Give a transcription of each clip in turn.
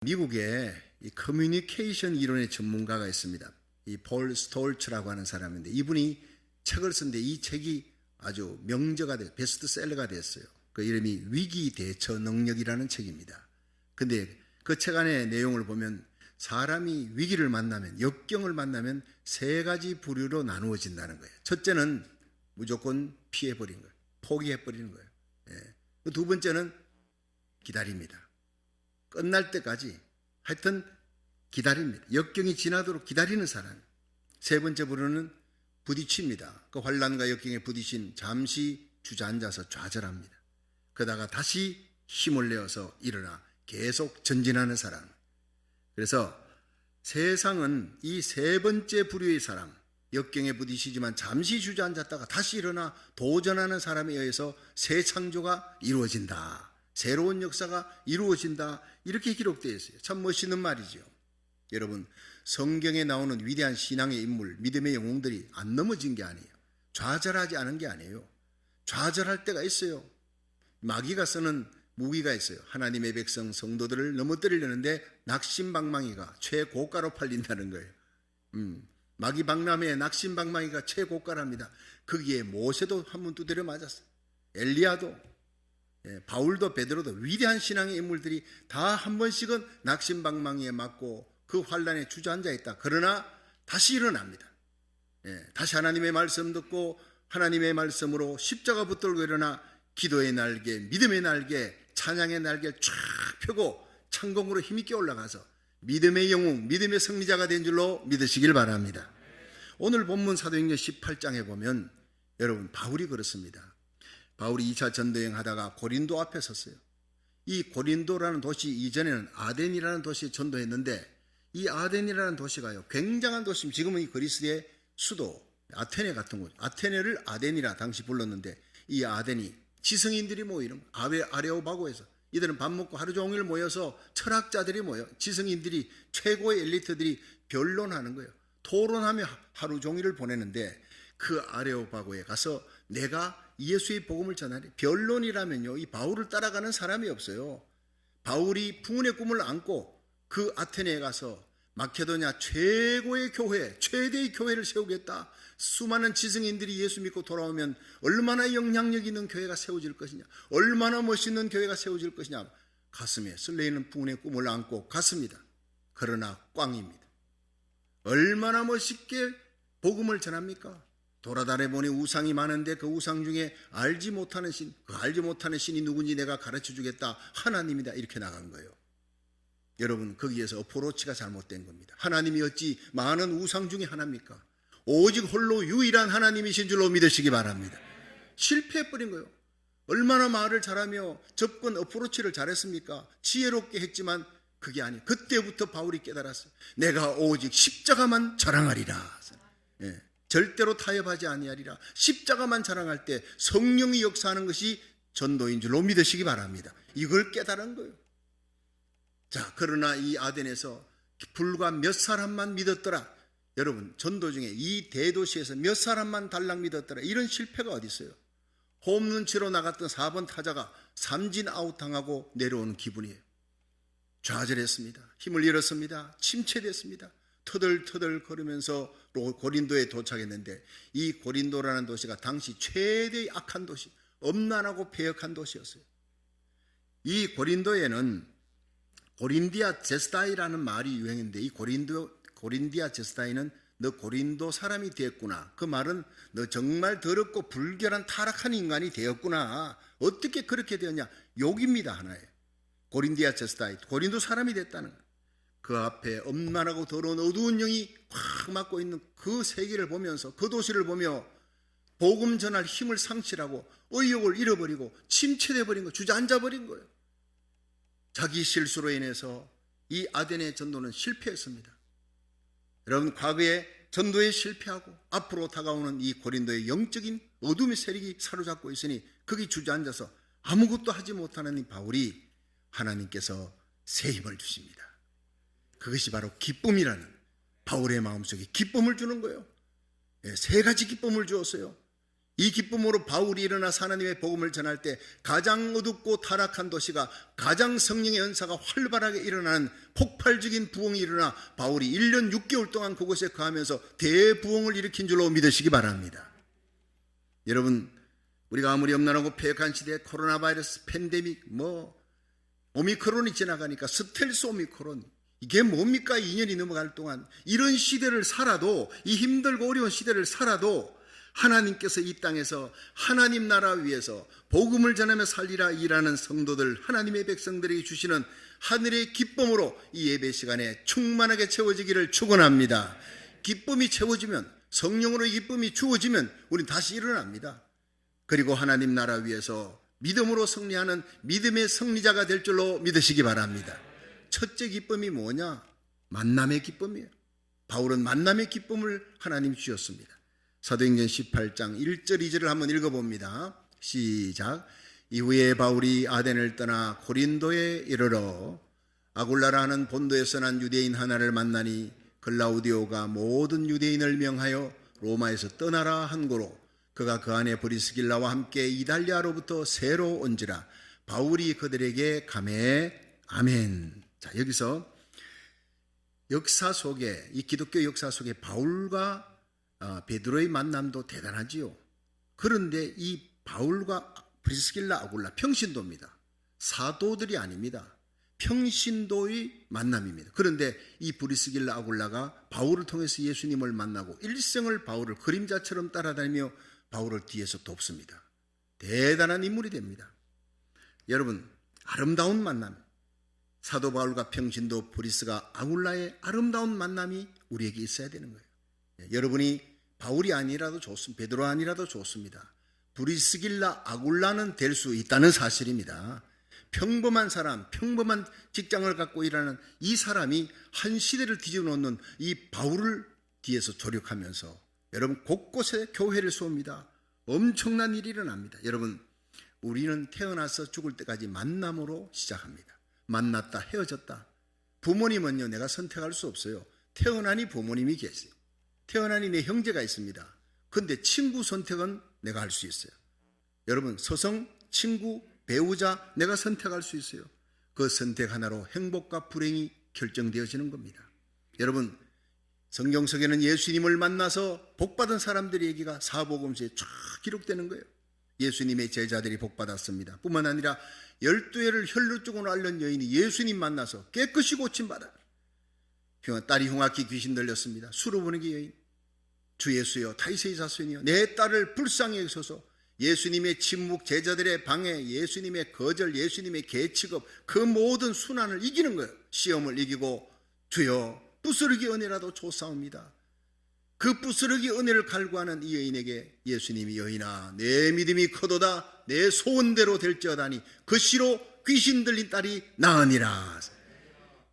미국에 이 커뮤니케이션 이론의 전문가가 있습니다. 이 폴 스톨츠라고 하는 사람인데 이분이 책을 쓴데 이 책이 아주 명저가 돼 베스트셀러가 됐어요. 그 이름이 위기 대처 능력이라는 책입니다. 근데 그 책 안의 내용을 보면 사람이 위기를 만나면, 역경을 만나면 세 가지 부류로 나누어진다는 거예요. 첫째는 무조건 피해버린 거예요. 포기해버리는 거예요. 그 두 번째는 기다립니다. 끝날 때까지 하여튼 기다립니다. 역경이 지나도록 기다리는 사람. 세 번째 부류는 부딪힙니다. 그 환난과 역경에 부딪힌 잠시 주저앉아서 좌절합니다. 그러다가 다시 힘을 내어서 일어나 계속 전진하는 사람. 그래서 세상은 이 세 번째 부류의 사람, 역경에 부딪히지만 잠시 주저앉았다가 다시 일어나 도전하는 사람에 의해서 새 창조가 이루어진다. 새로운 역사가 이루어진다. 이렇게 기록되어 있어요. 참 멋있는 말이죠. 여러분, 성경에 나오는 위대한 신앙의 인물, 믿음의 영웅들이 안 넘어진 게 아니에요. 좌절하지 않은 게 아니에요. 좌절할 때가 있어요. 마귀가 쓰는 무기가 있어요. 하나님의 백성 성도들을 넘어뜨리려는데 낙심방망이가 최고가로 팔린다는 거예요. 마귀 박람회에 낙심방망이가 최고가랍니다. 거기에 모세도 한 번 두드려 맞았어요. 엘리야도, 바울도, 베드로도, 위대한 신앙의 인물들이 다 한 번씩은 낙심방망이에 맞고 그 환란에 주저앉아 있다. 그러나 다시 일어납니다. 다시 하나님의 말씀 듣고 하나님의 말씀으로 십자가 붙들고 일어나 기도의 날개, 믿음의 날개, 찬양의 날개를 쫙 펴고 창공으로 힘있게 올라가서 믿음의 영웅, 믿음의 승리자가 된 줄로 믿으시길 바랍니다. 오늘 본문 사도행전 18장에 보면 여러분, 바울이 그렇습니다. 바울이 2차 전도여행 하다가 고린도 앞에 섰어요. 이 고린도라는 도시 이전에는 아덴이라는 도시에 전도했는데 이 아덴이라는 도시가요, 굉장한 도시입니다. 지금은 이 그리스의 수도 아테네 같은 곳, 아테네를 아덴이라 당시 불렀는데 이 아덴이 지성인들이 모이는 아레오바고에서 이들은 밥 먹고 하루 종일 모여서 철학자들이 모여 지성인들이 최고의 엘리트들이 변론하는 거예요. 토론하며 하루 종일을 보내는데 그 아레오바고에 가서 내가 예수의 복음을 전하리. 변론이라면요, 이 바울을 따라가는 사람이 없어요. 바울이 풍운의 꿈을 안고 그 아테네에 가서 마케도냐 최고의 교회, 최대의 교회를 세우겠다. 수많은 지성인들이 예수 믿고 돌아오면 얼마나 영향력 있는 교회가 세워질 것이냐, 얼마나 멋있는 교회가 세워질 것이냐, 가슴에 설레이는 풍운의 꿈을 안고 갔습니다. 그러나 꽝입니다. 얼마나 멋있게 복음을 전합니까? 돌아다녀 보니 우상이 많은데 그 우상 중에 알지 못하는 신, 그 알지 못하는 신이 누군지 내가 가르쳐 주겠다. 하나님이다. 이렇게 나간 거예요. 여러분, 거기에서 어프로치가 잘못된 겁니다. 하나님이 어찌 많은 우상 중에 하나입니까? 오직 홀로 유일한 하나님이신 줄로 믿으시기 바랍니다. 실패해버린 거예요. 얼마나 말을 잘하며 접근 어프로치를 잘했습니까? 지혜롭게 했지만 그게 아니에요. 그때부터 바울이 깨달았어요. 내가 오직 십자가만 자랑하리라. 절대로 타협하지 아니하리라. 십자가만 자랑할 때 성령이 역사하는 것이 전도인 줄로 믿으시기 바랍니다. 이걸 깨달은 거예요. 자, 그러나 이 아덴에서 불과 몇 사람만 믿었더라. 여러분, 전도 중에 이 대도시에서 몇 사람만 달랑 믿었더라. 이런 실패가 어디 있어요? 홈런 치러 나갔던 4번 타자가 삼진 아웃 당하고 내려오는 기분이에요. 좌절했습니다. 힘을 잃었습니다. 침체됐습니다. 터덜터덜 걸으면서 고린도에 도착했는데 이 고린도라는 도시가 당시 최대의 악한 도시, 엄난하고 패역한 도시였어요. 이 고린도에는 고린디아 제스다이라는 말이 유행인데 이 고린디아 제스다이는 너 고린도 사람이 되었구나. 그 말은 너 정말 더럽고 불결한 타락한 인간이 되었구나. 어떻게 그렇게 되었냐? 욕입니다, 하나에. 고린디아 제스다이, 고린도 사람이 됐다는 거예요. 그 앞에 엄난하고 더러운 어두운 영이 확 막고 있는 그 세계를 보면서 그 도시를 보며 복음 전할 힘을 상실하고 의욕을 잃어버리고 침체돼 버린 거, 주저앉아 버린 거예요. 자기 실수로 인해서 이 아덴의 전도는 실패했습니다. 여러분, 과거에 전도에 실패하고 앞으로 다가오는 이 고린도의 영적인 어둠의 세력이 사로잡고 있으니 거기 주저앉아서 아무것도 하지 못하는 이 바울이 하나님께서 새 힘을 주십니다. 그것이 바로 기쁨이라는, 바울의 마음속에 기쁨을 주는 거예요. 세 가지 기쁨을 주었어요. 이 기쁨으로 바울이 일어나서 하나님의 복음을 전할 때 가장 어둡고 타락한 도시가 가장 성령의 은사가 활발하게 일어나는 폭발적인 부흥이 일어나 바울이 1년 6개월 동안 그곳에 거하면서 대부흥을 일으킨 줄로 믿으시기 바랍니다. 여러분, 우리가 아무리 염난하고 폐역한 시대에 코로나 바이러스 팬데믹 오미크론이 지나가니까 스텔스 오미크론, 이게 뭡니까? 2년이 넘어갈 동안 이런 시대를 살아도, 이 힘들고 어려운 시대를 살아도 하나님께서 이 땅에서 하나님 나라 위에서 복음을 전하며 살리라 일하는 성도들, 하나님의 백성들에게 주시는 하늘의 기쁨으로 이 예배 시간에 충만하게 채워지기를 축원합니다. 기쁨이 채워지면, 성령으로의 기쁨이 주어지면 우린 다시 일어납니다. 그리고 하나님 나라 위에서 믿음으로 승리하는 믿음의 승리자가 될 줄로 믿으시기 바랍니다. 첫째 기쁨이 뭐냐? 만남의 기쁨이에요. 바울은 만남의 기쁨을 하나님 주셨습니다. 사도행전 18장 1절 2절을 한번 읽어봅니다. 시작. 이후에 바울이 아덴을 떠나 고린도에 이르러 아굴라라 하는 본도에서 난 유대인 하나를 만나니 글라우디오가 모든 유대인을 명하여 로마에서 떠나라 한 고로 그가 그 안에 브리스길라와 함께 이달리아로부터 새로 온지라. 바울이 그들에게 가매. 아멘. 자, 여기서 역사 속에, 이 기독교 역사 속에 바울과 베드로의 만남도 대단하지요. 그런데 이 바울과 브리스길라, 아굴라, 평신도입니다. 사도들이 아닙니다. 평신도의 만남입니다. 그런데 이 브리스길라, 아굴라가 바울을 통해서 예수님을 만나고 일생을 바울을 그림자처럼 따라다니며 바울을 뒤에서 돕습니다. 대단한 인물이 됩니다. 여러분, 아름다운 만남, 사도 바울과 평신도 브리스가 아굴라의 아름다운 만남이 우리에게 있어야 되는 거예요. 여러분이 바울이 아니라도 좋습니다. 베드로 아니라도 좋습니다. 브리스길라, 아굴라는 될 수 있다는 사실입니다. 평범한 사람, 평범한 직장을 갖고 일하는 이 사람이 한 시대를 뒤집어 놓는 이 바울을 뒤에서 조력하면서 여러분 곳곳에 교회를 세웁니다. 엄청난 일이 일어납니다. 여러분, 우리는 태어나서 죽을 때까지 만남으로 시작합니다. 만났다, 헤어졌다. 부모님은요, 내가 선택할 수 없어요. 태어나니 부모님이 계세요. 태어나니 내 형제가 있습니다. 그런데 친구 선택은 내가 할 수 있어요. 여러분, 서성, 친구, 배우자 내가 선택할 수 있어요. 그 선택 하나로 행복과 불행이 결정되어지는 겁니다. 여러분, 성경 속에는 예수님을 만나서 복받은 사람들의 얘기가 사복음서에 쫙 기록되는 거예요. 예수님의 제자들이 복받았습니다. 뿐만 아니라 12회를 혈루증으로 앓는 여인이 예수님 만나서 깨끗이 고침받아. 딸이 흉악히 귀신 들렸습니다. 수로보내기 여인, 주 예수여 다윗의 자손이여 내 딸을 불쌍히 여기소서. 예수님의 침묵, 제자들의 방해, 예수님의 거절, 예수님의 개취급, 그 모든 순환을 이기는 거예요. 시험을 이기고 주여 부스러기 은혜라도 줬사옵니다. 그 부스러기 은혜를 갈구하는 이 여인에게 예수님이 여인아 내 믿음이 커도다 내 소원대로 될지어다니 그 시로 귀신 들린 딸이 나으니라.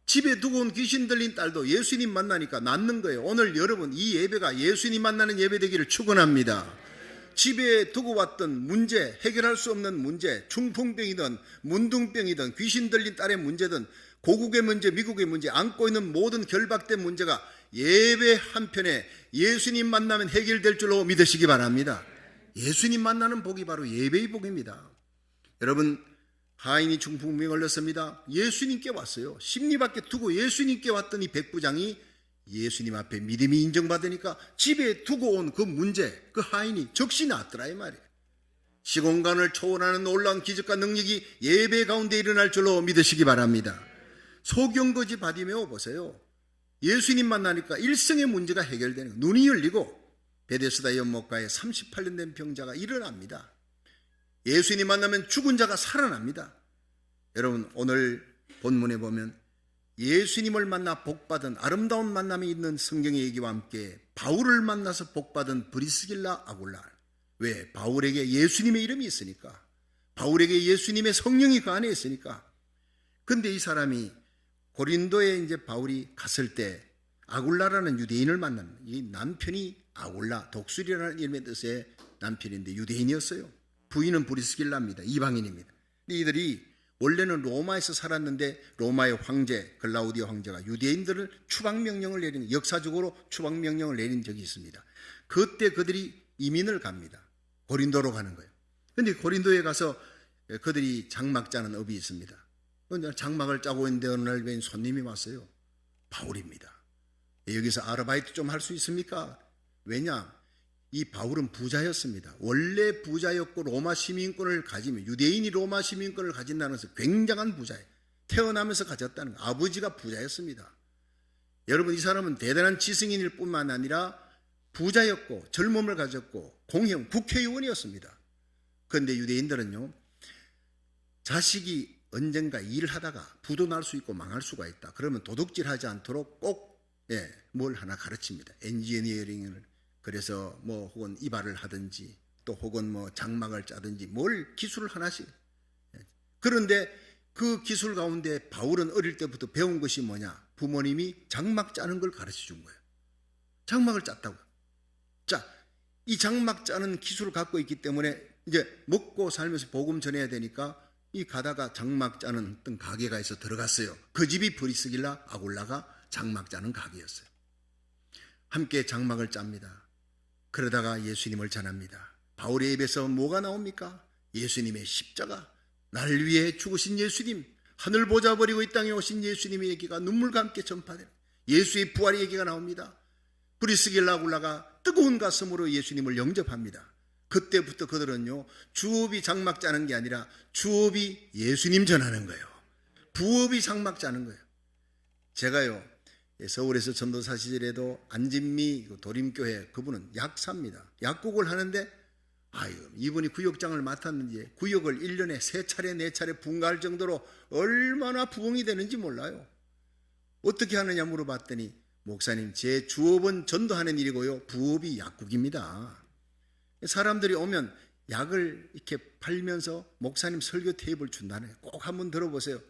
집에 두고 온 귀신 들린 딸도 예수님 만나니까 낫는 거예요. 오늘 여러분 이 예배가 예수님 만나는 예배 되기를 축원합니다. 집에 두고 왔던 문제, 해결할 수 없는 문제, 중풍병이든 문둥병이든 귀신 들린 딸의 문제든 고국의 문제, 미국의 문제, 안고 있는 모든 결박된 문제가 예배 한편에 예수님 만나면 해결될 줄로 믿으시기 바랍니다. 예수님 만나는 복이 바로 예배의 복입니다. 여러분, 하인이 중풍병에 걸렸습니다. 예수님께 왔어요. 심리밖에 두고 예수님께 왔던 이 백부장이 예수님 앞에 믿음이 인정받으니까 집에 두고 온 그 문제, 그 하인이 적시 낫더라 이 말이에요. 시공간을 초월하는 놀라운 기적과 능력이 예배 가운데 일어날 줄로 믿으시기 바랍니다. 소경거지 바디메오 보세요. 예수님 만나니까 일생의 문제가 해결되는 거예요. 눈이 열리고 베데스다 연못가에 38년 된 병자가 일어납니다. 예수님 만나면 죽은 자가 살아납니다. 여러분, 오늘 본문에 보면 예수님을 만나 복받은 아름다운 만남이 있는 성경의 얘기와 함께 바울을 만나서 복받은 브리스길라, 아굴라. 왜? 바울에게 예수님의 이름이 있으니까. 바울에게 예수님의 성령이 그 안에 있으니까. 근데 이 사람이 고린도에 이제 바울이 갔을 때 아굴라라는 유대인을 만납니다. 이 남편이 아굴라, 독수리라는 이름의 뜻의 남편인데 유대인이었어요. 부인은 브리스길라입니다. 이방인입니다. 근데 이들이 원래는 로마에서 살았는데 로마의 황제, 글라우디오 황제가 유대인들을 추방명령을 내린, 역사적으로 추방명령을 내린 적이 있습니다. 그때 그들이 이민을 갑니다. 고린도로 가는 거예요. 그런데 고린도에 가서 그들이 장막 짜는 업이 있습니다. 그런데 장막을 짜고 있는데 어느 날 웬 손님이 왔어요. 바울입니다. 여기서 아르바이트 좀 할 수 있습니까? 왜냐? 이 바울은 부자였습니다. 원래 부자였고 로마 시민권을 가지면, 유대인이 로마 시민권을 가진다는 것은 굉장한 부자예요. 태어나면서 가졌다는 거. 아버지가 부자였습니다. 여러분, 이 사람은 대단한 지성인일 뿐만 아니라 부자였고 젊음을 가졌고 공형 국회의원이었습니다. 그런데 유대인들은요, 자식이 언젠가 일을 하다가 부도 날 수 있고 망할 수가 있다. 그러면 도둑질하지 않도록 꼭 뭘 하나 가르칩니다. 엔지니어링을, 그래서 뭐 혹은 이발을 하든지 또 혹은 뭐 장막을 짜든지 뭘 기술을 하나씩. 그런데 그 기술 가운데 바울은 어릴 때부터 배운 것이 뭐냐? 부모님이 장막 짜는 걸 가르쳐 준 거예요. 장막을 짰다고. 자, 이 장막 짜는 기술을 갖고 있기 때문에 이제 먹고 살면서 복음 전해야 되니까 이 가다가 장막 짜는 어떤 가게가 있어 들어갔어요. 그 집이 브리스길라 아굴라가 장막 짜는 가게였어요. 함께 장막을 짭니다. 그러다가 예수님을 전합니다. 바울의 입에서 뭐가 나옵니까? 예수님의 십자가, 나를 위해 죽으신 예수님, 하늘 보좌 버리고 이 땅에 오신 예수님의 얘기가 눈물과 함께 전파되는 예수의 부활의 얘기가 나옵니다. 브리스길라 아굴라가 뜨거운 가슴으로 예수님을 영접합니다. 그때부터 그들은요, 주업이 장막 짜는 게 아니라 주업이 예수님 전하는 거예요. 부업이 장막 짜는 거예요. 제가요, 서울에서 전도사 시절에도 안진미 도림교회, 그분은 약사입니다. 약국을 하는데 이분이 구역장을 맡았는지 구역을 1년에 3차례 4차례 분가할 정도로 얼마나 부흥이 되는지 몰라요. 어떻게 하느냐 물어봤더니, 목사님, 제 주업은 전도하는 일이고요, 부업이 약국입니다. 사람들이 오면 약을 이렇게 팔면서 목사님 설교 테이프를 준다네요. 꼭 한번 들어보세요.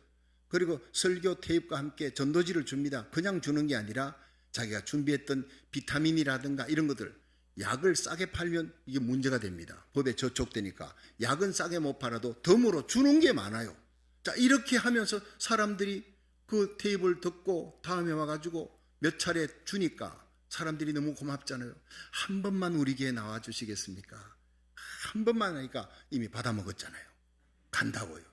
그리고 설교 테이프와 함께 전도지를 줍니다. 그냥 주는 게 아니라 자기가 준비했던 비타민이라든가 이런 것들, 약을 싸게 팔면 이게 문제가 됩니다. 법에 저촉되니까. 약은 싸게 못 팔아도 덤으로 주는 게 많아요. 자, 이렇게 하면서 사람들이 그 테이프를 듣고 다음에 와가지고 몇 차례 주니까 사람들이 너무 고맙잖아요. 한 번만 우리 교회에 나와 주시겠습니까? 한 번만 하니까 이미 받아먹었잖아요. 간다고요.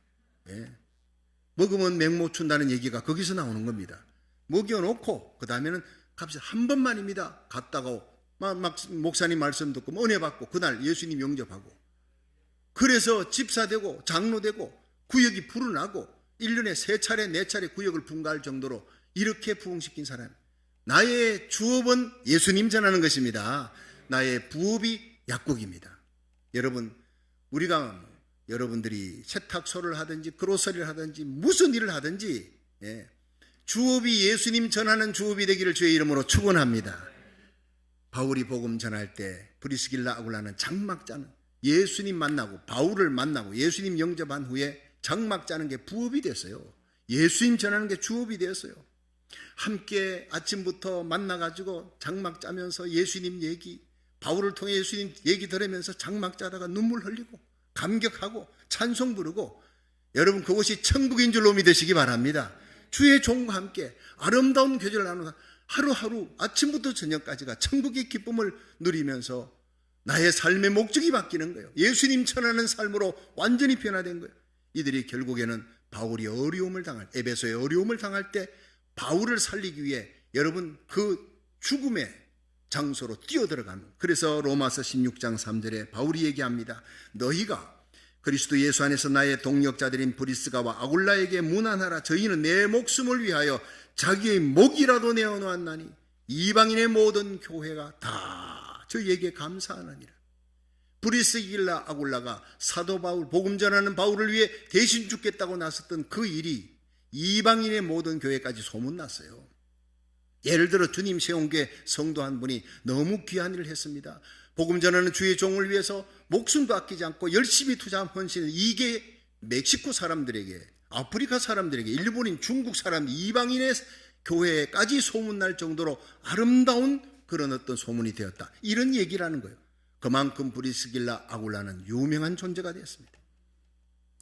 먹으면 맹못 준다는 얘기가 거기서 나오는 겁니다. 먹여놓고 그 다음에는 갑시다. 한 번만입니다. 갔다가 막 목사님 말씀 듣고 은혜 받고 그날 예수님 영접하고, 그래서 집사되고 장로되고 구역이 불어나고 1년에 3차례 4차례 구역을 분가할 정도로 이렇게 부흥시킨 사람. 나의 주업은 예수님 전하는 것입니다. 나의 부업이 약국입니다. 여러분, 우리가 여러분들이 세탁소를 하든지 그로서리를 하든지 무슨 일을 하든지 주업이 예수님 전하는 주업이 되기를 주의 이름으로 축원합니다. 바울이 복음 전할 때 브리스길라 아굴라는 장막 짜는, 예수님 만나고 바울을 만나고 예수님 영접한 후에 장막 짜는 게 부업이 됐어요. 예수님 전하는 게 주업이 되었어요. 함께 아침부터 만나가지고 장막 짜면서 예수님 얘기, 바울을 통해 예수님 얘기 들으면서 장막 짜다가 눈물 흘리고 감격하고 찬송 부르고, 여러분 그곳이 천국인 줄로 믿으시기 바랍니다. 주의 종과 함께 아름다운 교제를 나누다 하루하루 아침부터 저녁까지가 천국의 기쁨을 누리면서 나의 삶의 목적이 바뀌는 거예요. 예수님 전하는 삶으로 완전히 변화된 거예요. 이들이 결국에는 바울이 어려움을 당할, 에베소에 어려움을 당할 때 바울을 살리기 위해 여러분 그 죽음의 장소로 뛰어들어가는, 그래서 로마서 16장 3절에 바울이 얘기합니다. 너희가 그리스도 예수 안에서 나의 동역자들인 브리스가와 아굴라에게 문안하라. 저희는 내 목숨을 위하여 자기의 목이라도 내어놓았나니 이방인의 모든 교회가 다 저희에게 감사하느니라. 브리스길라 아굴라가 사도 바울, 복음 전하는 바울을 위해 대신 죽겠다고 나섰던 그 일이 이방인의 모든 교회까지 소문났어요. 예를 들어 주님 세운 게 성도 한 분이 너무 귀한 일을 했습니다. 복음 전하는 주의 종을 위해서 목숨도 아끼지 않고 열심히 투자한 헌신을, 이게 멕시코 사람들에게, 아프리카 사람들에게, 일본인, 중국 사람, 이방인의 교회까지 소문날 정도로 아름다운 그런 어떤 소문이 되었다, 이런 얘기라는 거예요. 그만큼 브리스길라 아굴라는 유명한 존재가 되었습니다.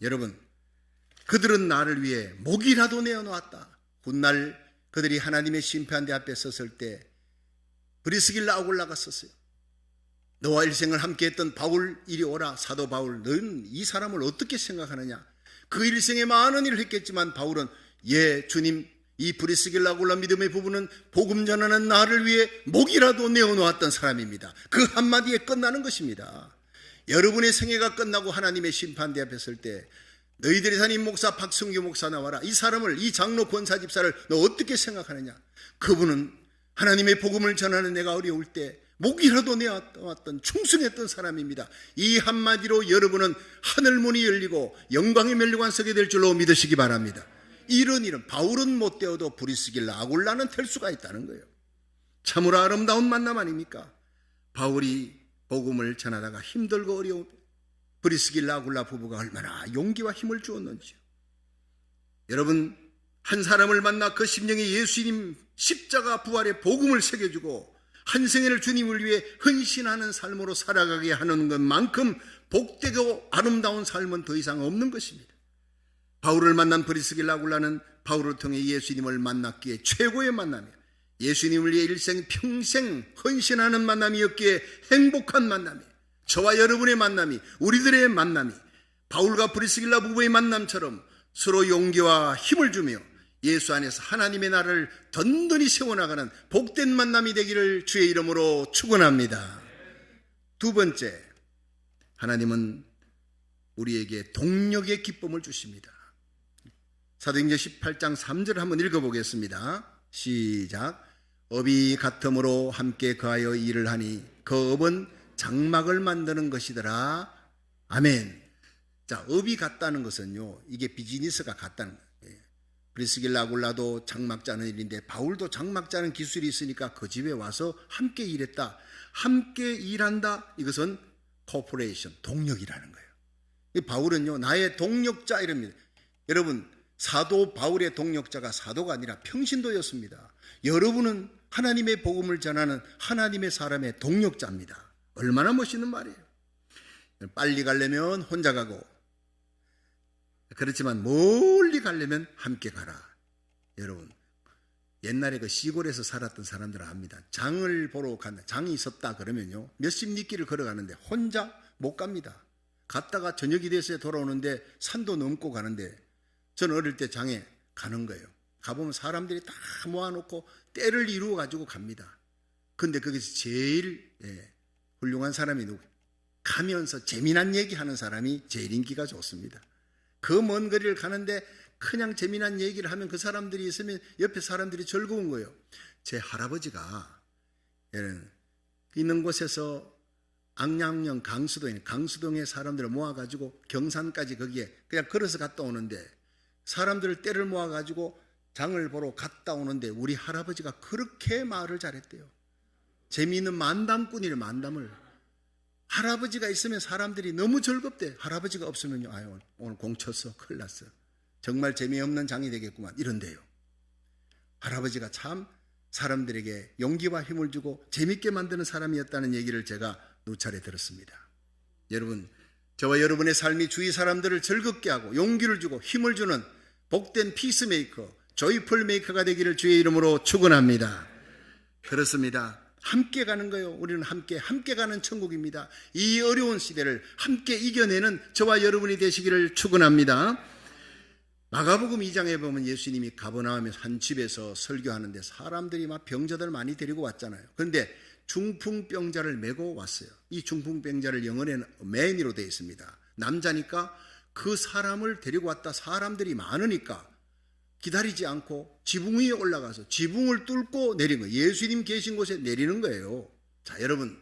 여러분, 그들은 나를 위해 목이라도 내어놓았다. 훗날 그들이 하나님의 심판대 앞에 섰을 때 브리스길라 아굴라가 섰어요. 너와 일생을 함께했던 바울 이리 오라. 사도 바울, 너는 이 사람을 어떻게 생각하느냐? 그 일생에 많은 일을 했겠지만 바울은 예 주님, 이 브리스길라 아굴라 믿음의 부부는 복음 전하는 나를 위해 목이라도 내어놓았던 사람입니다. 그 한마디에 끝나는 것입니다. 여러분의 생애가 끝나고 하나님의 심판대 앞에 설 때 너희들의 담임 목사 박성규 목사 나와라. 이 사람을, 이 장로 권사 집사를 너 어떻게 생각하느냐? 그분은 하나님의 복음을 전하는 내가 어려울 때 목이라도 내어놨던 충성했던 사람입니다. 이 한마디로 여러분은 하늘문이 열리고 영광의 멸류관 서게 될 줄로 믿으시기 바랍니다. 이런 일은 바울은 못 되어도 브리스길라 아굴라는 될 수가 있다는 거예요. 참으로 아름다운 만남 아닙니까? 바울이 복음을 전하다가 힘들고 어려운 브리스길라 아굴라 부부가 얼마나 용기와 힘을 주었는지요. 여러분, 한 사람을 만나 그 심령에 예수님 십자가 부활의 복음을 새겨주고 한 생애를 주님을 위해 헌신하는 삶으로 살아가게 하는 것만큼 복되고 아름다운 삶은 더 이상 없는 것입니다. 바울을 만난 브리스길라 아굴라는 바울을 통해 예수님을 만났기에 최고의 만남이에요. 예수님을 위해 일생 평생 헌신하는 만남이었기에 행복한 만남이에요. 저와 여러분의 만남이, 우리들의 만남이 바울과 브리스길라 부부의 만남처럼 서로 용기와 힘을 주며 예수 안에서 하나님의 나라를 든든히 세워나가는 복된 만남이 되기를 주의 이름으로 축원합니다. 두 번째, 하나님은 우리에게 동력의 기쁨을 주십니다. 사도행전 18장 3절을 한번 읽어보겠습니다. 시작. 업이 같음으로 함께 거하여 일을 하니 그 업은 장막을 만드는 것이더라. 아멘. 자, 업이 같다는 것은요, 이게 비즈니스가 같다는 거예요. 브리스길라 아굴라도 장막 짜는 일인데 바울도 장막 짜는 기술이 있으니까 그 집에 와서 함께 일했다. 함께 일한다. 이것은 코퍼레이션, 동력이라는 거예요. 바울은요, 나의 동력자 이럽니다. 여러분, 사도 바울의 동력자가 사도가 아니라 평신도였습니다. 여러분은 하나님의 복음을 전하는 하나님의 사람의 동력자입니다. 얼마나 멋있는 말이에요. 빨리 가려면 혼자 가고, 그렇지만 멀리 가려면 함께 가라. 여러분, 옛날에 그 시골에서 살았던 사람들은 압니다. 장을 보러 간다, 장이 있었다 그러면요, 몇십 리길을 걸어가는데 혼자 못 갑니다. 갔다가 저녁이 돼서 돌아오는데 산도 넘고 가는데, 저는 어릴 때 장에 가는 거예요. 가보면 사람들이 다 모아놓고 때를 이루어 가지고 갑니다. 근데 거기서 제일 훌륭한 사람이 누구? 가면서 재미난 얘기하는 사람이 제일 인기가 좋습니다. 그 먼 거리를 가는데 그냥 재미난 얘기를 하면 그 사람들이 있으면 옆에 사람들이 즐거운 거예요. 제 할아버지가 있는 곳에서 안양령 강수동의 사람들을 모아가지고 경산까지 거기에 그냥 걸어서 갔다 오는데, 사람들을 때를 모아가지고 장을 보러 갔다 오는데 우리 할아버지가 그렇게 말을 잘했대요. 재미있는 만담꾼이래. 만담을. 할아버지가 있으면 사람들이 너무 즐겁대. 할아버지가 없으면요, 아유 오늘 공 쳤어, 큰일 났어, 정말 재미없는 장이 되겠구만, 이런데요. 할아버지가 참 사람들에게 용기와 힘을 주고 재밌게 만드는 사람이었다는 얘기를 제가 누차례 들었습니다. 여러분, 저와 여러분의 삶이 주위 사람들을 즐겁게 하고 용기를 주고 힘을 주는 복된 피스메이커, 조이풀 메이커가 되기를 주의 이름으로 축원합니다. 그렇습니다. 함께 가는 거예요. 우리는 함께 가는 천국입니다. 이 어려운 시대를 함께 이겨내는 저와 여러분이 되시기를 축원합니다. 마가복음 2장에 보면 예수님이 가버나움에서 한 집에서 설교하는데 사람들이 막 병자들 많이 데리고 왔잖아요. 그런데 중풍병자를 메고 왔어요. 이 중풍병자를 영어에는 매니로 되어 있습니다. 남자니까 그 사람을 데리고 왔다. 사람들이 많으니까 기다리지 않고 지붕 위에 올라가서 지붕을 뚫고 내린 거예요. 예수님 계신 곳에 내리는 거예요. 자, 여러분,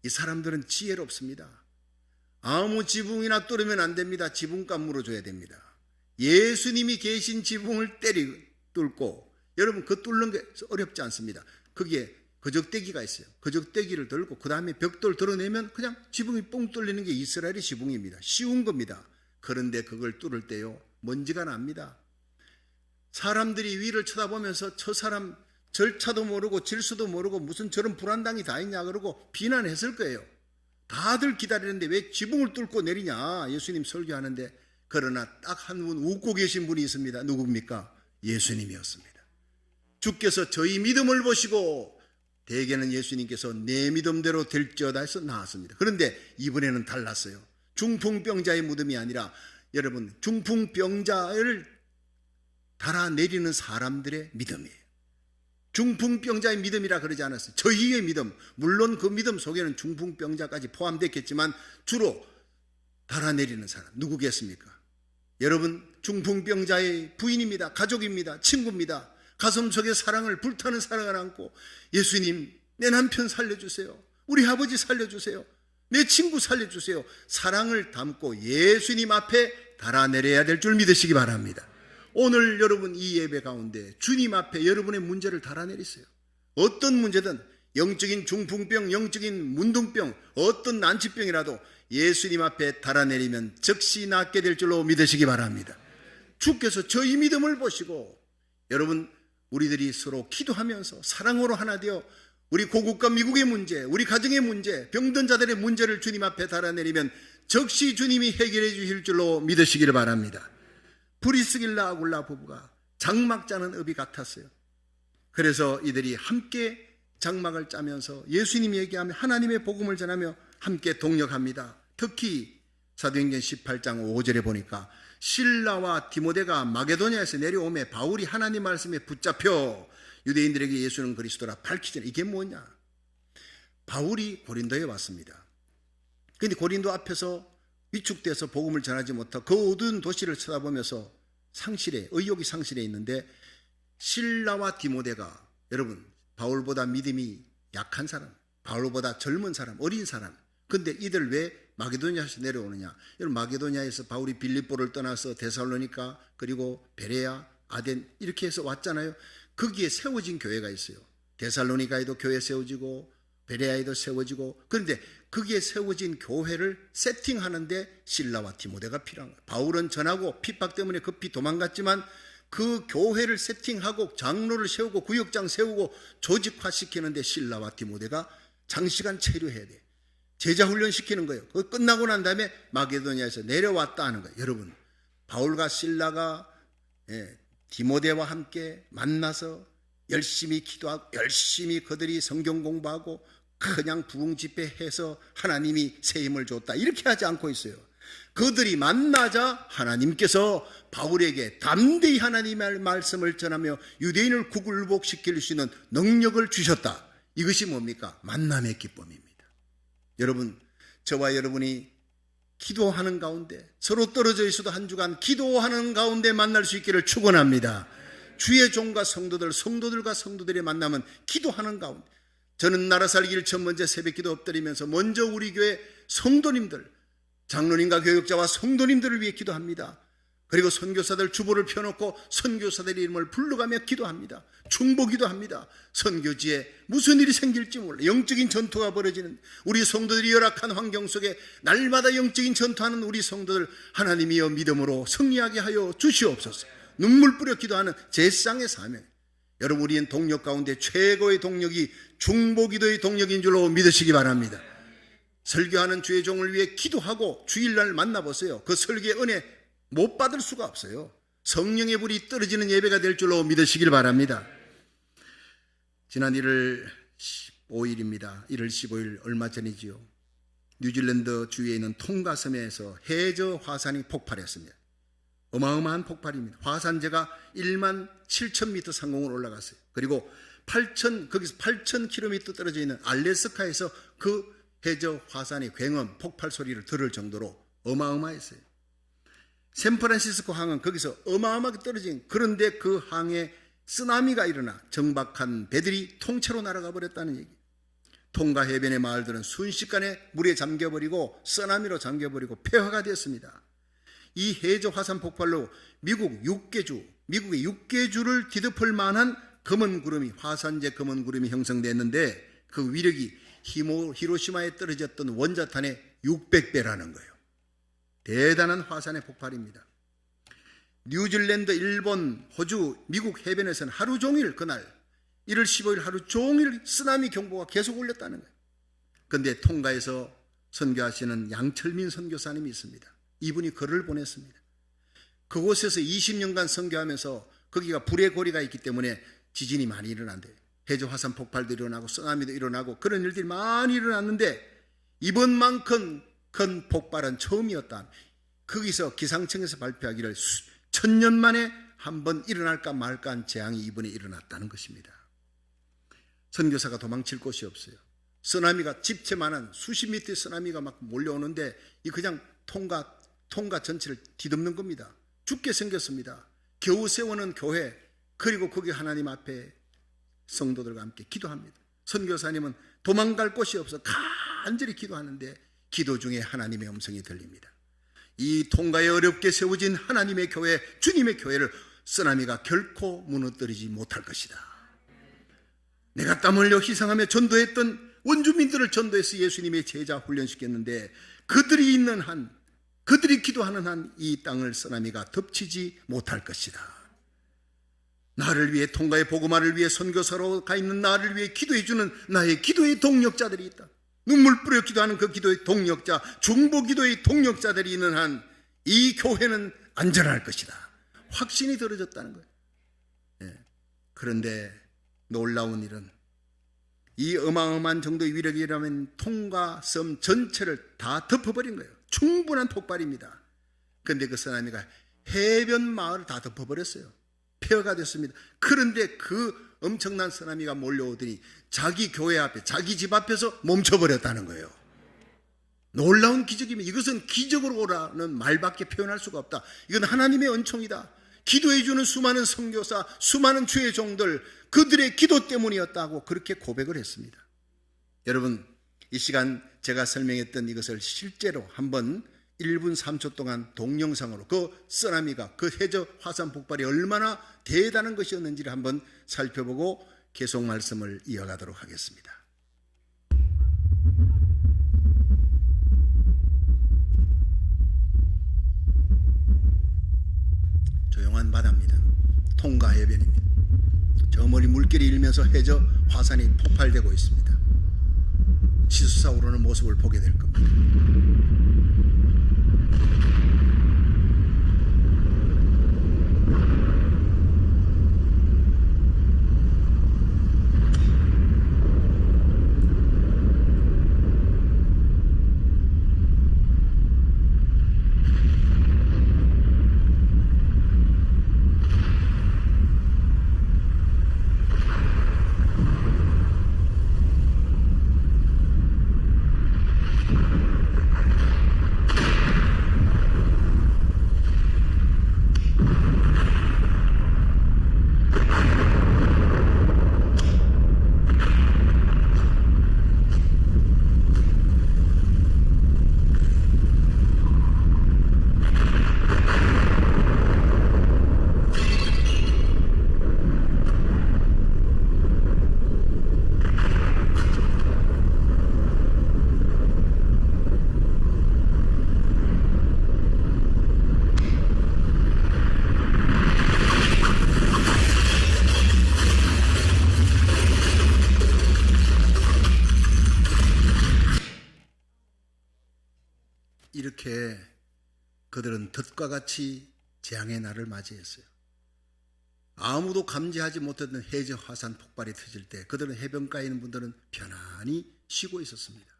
이 사람들은 지혜롭습니다. 아무 지붕이나 뚫으면 안 됩니다. 지붕값 물어줘야 됩니다. 예수님이 계신 지붕을 뚫고, 여러분, 그 뚫는 게 어렵지 않습니다. 거기에 거적대기가 있어요. 거적대기를 들고 그 다음에 벽돌 드러내면 그냥 지붕이 뻥 뚫리는 게 이스라엘의 지붕입니다. 쉬운 겁니다. 그런데 그걸 뚫을 때요, 먼지가 납니다. 사람들이 위를 쳐다보면서 저 사람 절차도 모르고 질서도 모르고 무슨 저런 불안당이 다 있냐 그러고 비난했을 거예요. 다들 기다리는데 왜 지붕을 뚫고 내리냐, 예수님 설교하는데. 그러나 딱 한 분 웃고 계신 분이 있습니다. 누굽니까? 예수님이었습니다. 주께서 저희 믿음을 보시고 대개는 예수님께서 내 믿음대로 될지어다 해서 나왔습니다. 그런데 이번에는 달랐어요. 중풍병자의 무덤이 아니라 여러분, 중풍병자를 달아내리는 사람들의 믿음이에요. 중풍병자의 믿음이라 그러지 않았어요. 저희의 믿음, 물론 그 믿음 속에는 중풍병자까지 포함됐겠지만 주로 달아내리는 사람 누구겠습니까? 여러분, 중풍병자의 부인입니다. 가족입니다. 친구입니다. 가슴속에 사랑을, 불타는 사랑을 안고 예수님, 내 남편 살려주세요. 우리 아버지 살려주세요. 내 친구 살려주세요. 사랑을 담고 예수님 앞에 달아내려야 될 줄 믿으시기 바랍니다. 오늘 여러분 이 예배 가운데 주님 앞에 여러분의 문제를 달아내리세요. 어떤 문제든, 영적인 중풍병, 영적인 문둥병, 어떤 난치병이라도 예수님 앞에 달아내리면 즉시 낫게 될 줄로 믿으시기 바랍니다. 주께서 저희 믿음을 보시고 여러분, 우리들이 서로 기도하면서 사랑으로 하나 되어 우리 고국과 미국의 문제, 우리 가정의 문제, 병든 자들의 문제를 주님 앞에 달아내리면 즉시 주님이 해결해 주실 줄로 믿으시기를 바랍니다. 브리스길라 아굴라 부부가 장막 짜는 업이 같았어요. 그래서 이들이 함께 장막을 짜면서 예수님이 얘기하며 하나님의 복음을 전하며 함께 동력합니다. 특히 사도행전 18장 5절에 보니까 실라와 디모데가 마게도냐에서 내려오매 바울이 하나님 말씀에 붙잡혀 유대인들에게 예수는 그리스도라 밝히잖아요. 이게 뭐냐? 바울이 고린도에 왔습니다. 그런데 고린도 앞에서 위축돼서 복음을 전하지 못하고 그 어두운 도시를 쳐다보면서 의욕이 상실해 있는데 실라와 디모데가 여러분, 바울보다 믿음이 약한 사람, 바울보다 젊은 사람, 어린 사람. 근데 이들 왜 마게도냐에서 내려오느냐? 여러분, 마게도냐에서 바울이 빌립보를 떠나서 데살로니가 그리고 베레아, 아덴 이렇게 해서 왔잖아요. 거기에 세워진 교회가 있어요. 데살로니가에도 교회 세워지고 베레아에도 세워지고. 그런데 거기에 세워진 교회를 세팅하는데 실라와 디모데가 필요한 거예요. 바울은 전하고 핍박 때문에 급히 도망갔지만 그 교회를 세팅하고 장로를 세우고 구역장 세우고 조직화시키는데 실라와 디모데가 장시간 체류해야 돼. 제자훈련 시키는 거예요. 그거 끝나고 난 다음에 마게도냐에서 내려왔다 하는 거예요. 여러분, 바울과 실라가 디모데와 함께 만나서 열심히 기도하고 열심히 그들이 성경 공부하고 그냥 부흥 집회해서 하나님이 새 힘을 줬다 이렇게 하지 않고 있어요. 그들이 만나자 하나님께서 바울에게 담대히 하나님의 말씀을 전하며 유대인을 구굴복시킬 수 있는 능력을 주셨다. 이것이 뭡니까? 만남의 기쁨입니다. 여러분, 저와 여러분이 기도하는 가운데 서로 떨어져 있어도 한 주간 기도하는 가운데 만날 수 있기를 축원합니다. 주의 종과 성도들과 성도들의 만남은 기도하는 가운데. 저는 나라 살기를 첫 번째 새벽기도 엎드리면서 먼저 우리 교회 성도님들, 장로님과 교역자와 성도님들을 위해 기도합니다. 그리고 선교사들 주보를 펴놓고 선교사들의 이름을 불러가며 기도합니다. 중보기도 합니다. 선교지에 무슨 일이 생길지 몰라 영적인 전투가 벌어지는 우리 성도들이 열악한 환경 속에 날마다 영적인 전투하는 우리 성도들 하나님이여 믿음으로 승리하게 하여 주시옵소서. 눈물 뿌려 기도하는 제쌍의 사명. 여러분, 우리는 동력 가운데 최고의 동력이 중보기도의 동력인 줄로 믿으시기 바랍니다. 설교하는 주의 종을 위해 기도하고 주일날 만나보세요. 그 설교의 은혜 못 받을 수가 없어요. 성령의 불이 떨어지는 예배가 될 줄로 믿으시길 바랍니다. 지난 1월 15일입니다. 1월 15일 얼마 전이지요. 뉴질랜드 주위에 있는 통가섬에서 해저 화산이 폭발했습니다. 어마어마한 폭발입니다. 화산재가 1만 7천 m 상공으로 올라갔어요. 그리고 거기서 8,000km 떨어져 있는 알래스카에서 그 해저 화산의 굉음 폭발 소리를 들을 정도로 어마어마했어요. 샌프란시스코 항은 거기서 어마어마하게 떨어진, 그런데 그 항에 쓰나미가 일어나 정박한 배들이 통째로 날아가 버렸다는 얘기. 통가 해변의 마을들은 순식간에 물에 잠겨버리고 쓰나미로 잠겨버리고 폐허가 되었습니다. 이 해저 화산 폭발로 미국의 6개주를 뒤덮을 만한 검은 구름이, 화산재 검은 구름이 형성됐는데 그 위력이 히로시마에 떨어졌던 원자탄의 600배라는 거예요. 대단한 화산의 폭발입니다. 뉴질랜드, 일본, 호주, 미국 해변에서는 하루 종일 그날 1월 15일 하루 종일 쓰나미 경보가 계속 울렸다는 거예요. 그런데 통가에서 선교하시는 양철민 선교사님이 있습니다. 이분이 글을 보냈습니다. 그곳에서 20년간 선교하면서 거기가 불의 고리가 있기 때문에 지진이 많이 일어난대요. 해저 화산 폭발도 일어나고 쓰나미도 일어나고 그런 일들이 많이 일어났는데 이번만큼 큰 폭발은 처음이었다. 거기서 기상청에서 발표하기를 1000년 만에 한 번 일어날까 말까 한 재앙이 이번에 일어났다는 것입니다. 선교사가 도망칠 곳이 없어요. 쓰나미가 집채만한 수십 미터의 쓰나미가 막 몰려오는데 이 그냥 통가 전체를 뒤덮는 겁니다. 죽게 생겼습니다. 겨우 세우는 교회, 그리고 거기 하나님 앞에 성도들과 함께 기도합니다. 선교사님은 도망갈 곳이 없어 간절히 기도하는데 기도 중에 하나님의 음성이 들립니다. 이 통가에 어렵게 세워진 하나님의 교회, 주님의 교회를 쓰나미가 결코 무너뜨리지 못할 것이다. 내가 땀 흘려 희생하며 전도했던 원주민들을 전도해서 예수님의 제자 훈련시켰는데 그들이 있는 한, 그들이 기도하는 한 이 땅을 쓰나미가 덮치지 못할 것이다. 나를 위해 통가의 복음화를 위해 선교사로 가 있는 나를 위해 기도해주는 나의 기도의 동력자들이 있다. 눈물 뿌려 기도하는 그 기도의 동력자, 중보 기도의 동력자들이 있는 한 이 교회는 안전할 것이다. 확신이 들어졌다는 거예요. 그런데 놀라운 일은 이 어마어마한 정도의 위력이라면 통가 섬 전체를 다 덮어버린 거예요. 충분한 폭발입니다. 그런데 그 쓰나미가 해변 마을을 다 덮어버렸어요. 폐허가 됐습니다. 그런데 그 엄청난 쓰나미가 몰려오더니 자기 교회 앞에, 자기 집 앞에서 멈춰버렸다는 거예요. 놀라운 기적이면 이것은 기적으로 오라는 말밖에 표현할 수가 없다. 이건 하나님의 은총이다. 기도해주는 수많은 선교사, 수많은 주의 종들, 그들의 기도 때문이었다고 그렇게 고백을 했습니다. 여러분, 이 시간 제가 설명했던 이것을 실제로 한번 1분 3초 동안 동영상으로 그 쓰나미가, 그 해저 화산 폭발이 얼마나 대단한 것이었는지를 한번 살펴보고 계속 말씀을 이어가도록 하겠습니다. 조용한 바다입니다. 통가 해변입니다. 저 멀리 물결이 일면서 해저 화산이 폭발되고 있습니다. 치솟아 오르는 모습을 보게 될 겁니다. 이렇게 그들은 덫과 같이 재앙의 날을 맞이했어요. 아무도 감지하지 못했던 해저 화산 폭발이 터질 때 그들은 해변가에 있는 분들은 편안히 쉬고 있었습니다.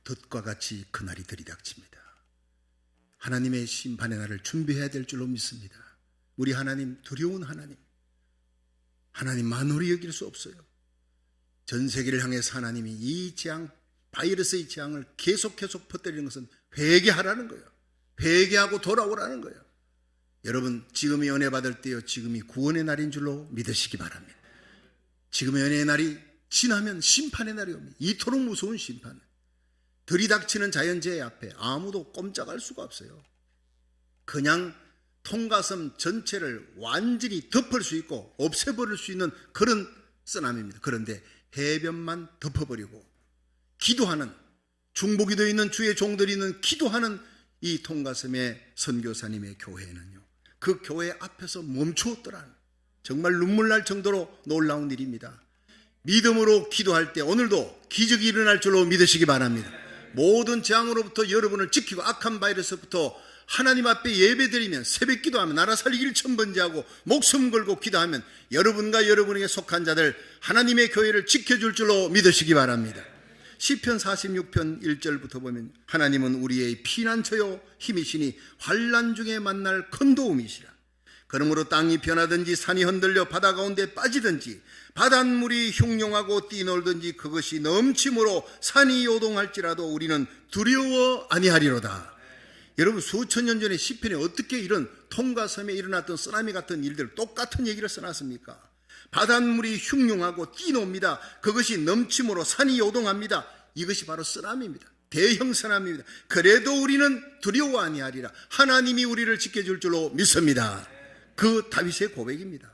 덫과 같이 그날이 들이닥칩니다. 하나님의 심판의 날을 준비해야 될 줄로 믿습니다. 우리 하나님, 두려운 하나님, 하나님 만홀히 여길 수 없어요. 전 세계를 향해서 하나님이 이 재앙, 바이러스의 재앙을 계속 퍼뜨리는 것은 회개하라는 거예요. 회개하고 돌아오라는 거예요. 여러분, 지금이 은혜 받을 때요, 지금이 구원의 날인 줄로 믿으시기 바랍니다. 지금의 은혜의 날이 지나면 심판의 날이 옵니다. 이토록 무서운 심판, 들이닥치는 자연재해 앞에 아무도 꼼짝할 수가 없어요. 그냥 통가섬 전체를 완전히 덮을 수 있고 없애버릴 수 있는 그런 쓰나미입니다. 그런데 해변만 덮어버리고 기도하는, 중보기도 있는 주의 종들이 있는 기도하는 이 통가섬의 선교사님의 교회는요, 그 교회 앞에서 멈추었더라는, 정말 눈물 날 정도로 놀라운 일입니다. 믿음으로 기도할 때 오늘도 기적이 일어날 줄로 믿으시기 바랍니다. 모든 재앙으로부터 여러분을 지키고 악한 바이러스부터 하나님 앞에 예배드리면, 새벽 기도하면, 나라 살리기를 천번제하고 목숨 걸고 기도하면 여러분과 여러분에게 속한 자들 하나님의 교회를 지켜줄 줄로 믿으시기 바랍니다. 시편 46편 1절부터 보면 하나님은 우리의 피난처요 힘이시니 환난 중에 만날 큰 도움이시라. 그러므로 땅이 변하든지 산이 흔들려 바다 가운데 빠지든지 바닷물이 흉룡하고 뛰놀든지 그것이 넘침으로 산이 요동할지라도 우리는 두려워 아니하리로다. 여러분, 수천 년 전에 시편에 어떻게 이런 통과 섬에 일어났던 쓰나미 같은 일들 똑같은 얘기를 써놨습니까? 바닷물이 흉흉하고 뛰놉니다. 그것이 넘침으로 산이 요동합니다. 이것이 바로 쓰나미입니다. 대형 쓰나미입니다. 그래도 우리는 두려워 아니하리라. 하나님이 우리를 지켜줄 줄로 믿습니다. 그 다윗의 고백입니다.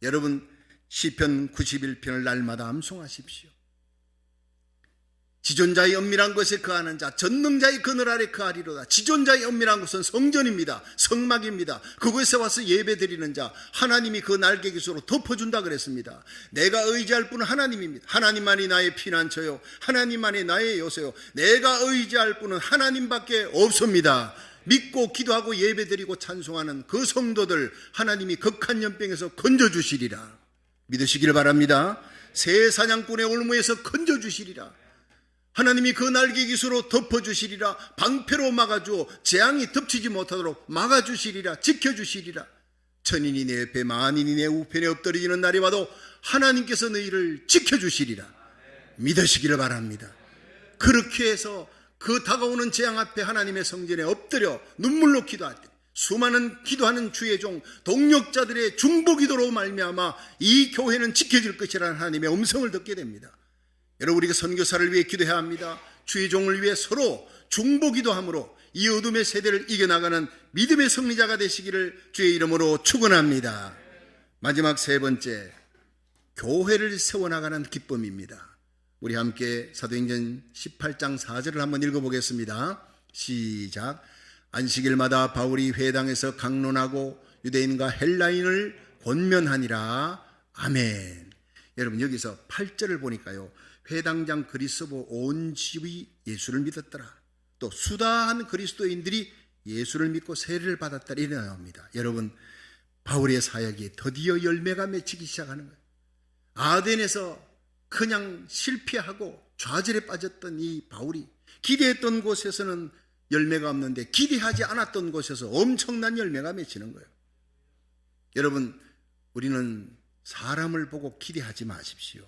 여러분, 시편 91편을 날마다 암송하십시오. 지존자의 엄밀한 것에 거하는 자, 전능자의 그늘 아래 거하리로다. 지존자의 엄밀한 곳은 성전입니다. 성막입니다. 그곳에 와서 예배드리는 자, 하나님이 그 날개 깃으로 덮어준다 그랬습니다. 내가 의지할 분은 하나님입니다. 하나님만이 나의 피난처요, 하나님만이 나의 요새요. 내가 의지할 분은 하나님밖에 없습니다. 믿고 기도하고 예배드리고 찬송하는 그 성도들 하나님이 극한 연병에서 건져주시리라. 믿으시길 바랍니다. 새 사냥꾼의 올무에서 건져주시리라. 하나님이 그 날개 깃으로 덮어주시리라. 방패로 막아주어 재앙이 덮치지 못하도록 막아주시리라. 지켜주시리라. 천인이 내 옆에 만인이 내 우편에 엎드리는 날이 와도 하나님께서 너희를 지켜주시리라. 믿으시기를 바랍니다. 그렇게 해서 그 다가오는 재앙 앞에 하나님의 성전에 엎드려 눈물로 기도할 때 수많은 기도하는 주의 종 동력자들의 중보기도로 말미암아 이 교회는 지켜질 것이라는 하나님의 음성을 듣게 됩니다. 여러분, 우리가 선교사를 위해 기도해야 합니다. 주의 종을 위해 서로 중보기도함으로 이 어둠의 세대를 이겨나가는 믿음의 승리자가 되시기를 주의 이름으로 축원합니다. 마지막 세 번째, 교회를 세워나가는 기쁨입니다. 우리 함께 사도행전 18장 4절을 한번 읽어보겠습니다. 시작. 안식일마다 바울이 회당에서 강론하고 유대인과 헬라인을 권면하니라. 아멘. 여러분, 여기서 8절을 보니까요, 회당장 그리스도 온 집이 예수를 믿었더라. 또 수다한 그리스도인들이 예수를 믿고 세례를 받았더라. 이래 나옵니다. 여러분, 바울의 사역이 드디어 열매가 맺히기 시작하는 거예요. 아덴에서 그냥 실패하고 좌절에 빠졌던 이 바울이 기대했던 곳에서는 열매가 없는데 기대하지 않았던 곳에서 엄청난 열매가 맺히는 거예요. 여러분, 우리는 사람을 보고 기대하지 마십시오.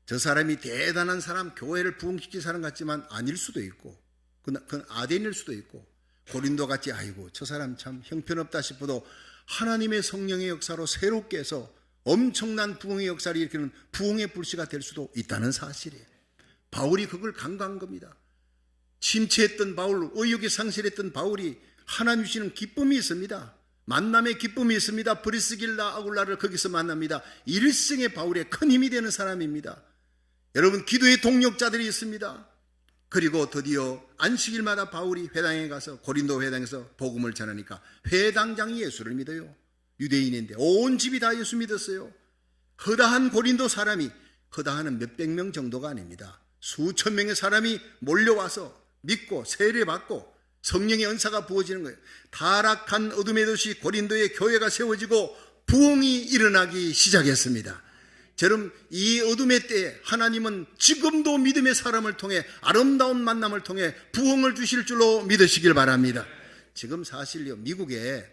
저 사람이 대단한 사람, 교회를 부흥시킨 사람 같지만 아닐 수도 있고, 그건 아덴일 수도 있고, 고린도 같이 아이고 저 사람 참 형편없다 싶어도 하나님의 성령의 역사로 새롭게 해서 엄청난 부흥의 역사를 일으키는 부흥의 불씨가 될 수도 있다는 사실이에요. 바울이 그걸 간과한 겁니다. 침체했던 바울, 의욕이 상실했던 바울이 하나님 주시는 기쁨이 있습니다. 만남의 기쁨이 있습니다. 브리스길라 아굴라를 거기서 만납니다. 일생의 바울의 큰 힘이 되는 사람입니다. 여러분, 기도의 동력자들이 있습니다. 그리고 드디어 안식일마다 바울이 회당에 가서 고린도 회당에서 복음을 전하니까 회당장이 예수를 믿어요. 유대인인데 온 집이 다 예수 믿었어요. 허다한 고린도 사람이, 허다하는 몇백 명 정도가 아닙니다. 수천 명의 사람이 몰려와서 믿고 세례받고 성령의 은사가 부어지는 거예요. 타락한 어둠의 도시 고린도의 교회가 세워지고 부흥이 일어나기 시작했습니다. 저는 이 어둠의 때에 하나님은 지금도 믿음의 사람을 통해 아름다운 만남을 통해 부흥을 주실 줄로 믿으시길 바랍니다. 지금 사실요, 미국에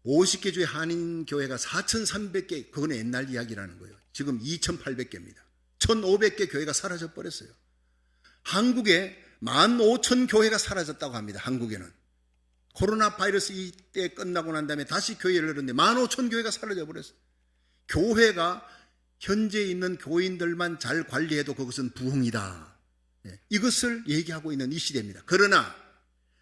50개 주의 한인교회가 4,300개, 그건 옛날 이야기라는 거예요. 지금 2,800개입니다. 1,500개 교회가 사라져 버렸어요. 한국에 15,000 교회가 사라졌다고 합니다. 한국에는 코로나 바이러스 이때 끝나고 난 다음에 다시 교회를 열었는데 15,000 교회가 사라져 버렸어요. 교회가 현재 있는 교인들만 잘 관리해도 그것은 부흥이다. 이것을 얘기하고 있는 이 시대입니다. 그러나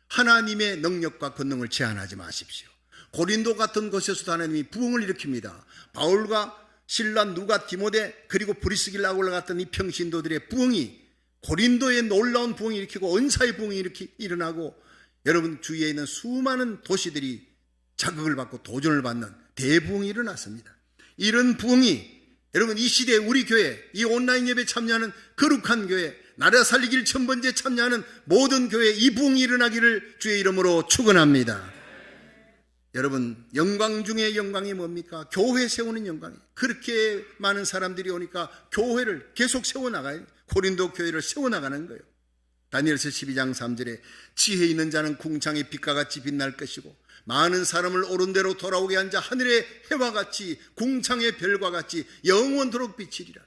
하나님의 능력과 권능을 제한하지 마십시오. 고린도 같은 곳에서도 하나님이 부흥을 일으킵니다. 바울과 실라, 누가, 디모데, 그리고 브리스길라 올라갔던 이 평신도들의 부흥이 고린도의 놀라운 부흥이 일으키고 은사의 부흥이 일어나고 여러분 주위에 있는 수많은 도시들이 자극을 받고 도전을 받는 대부흥이 일어났습니다. 이런 부흥이 여러분 이 시대에 우리 교회, 이 온라인 예배에 참여하는 거룩한 교회, 나라 살리길 천번째 참여하는 모든 교회 이 부흥이 일어나기를 주의 이름으로 축원합니다. 여러분, 영광 중에 영광이 뭡니까? 교회 세우는 영광이. 그렇게 많은 사람들이 오니까 교회를 계속 세워나가요. 고린도 교회를 세워나가는 거예요. 다니엘서 12장 3절에 지혜 있는 자는 궁창의 빛과 같이 빛날 것이고 많은 사람을 옳은 대로 돌아오게 한 자 하늘의 해와 같이 궁창의 별과 같이 영원토록 비치리라.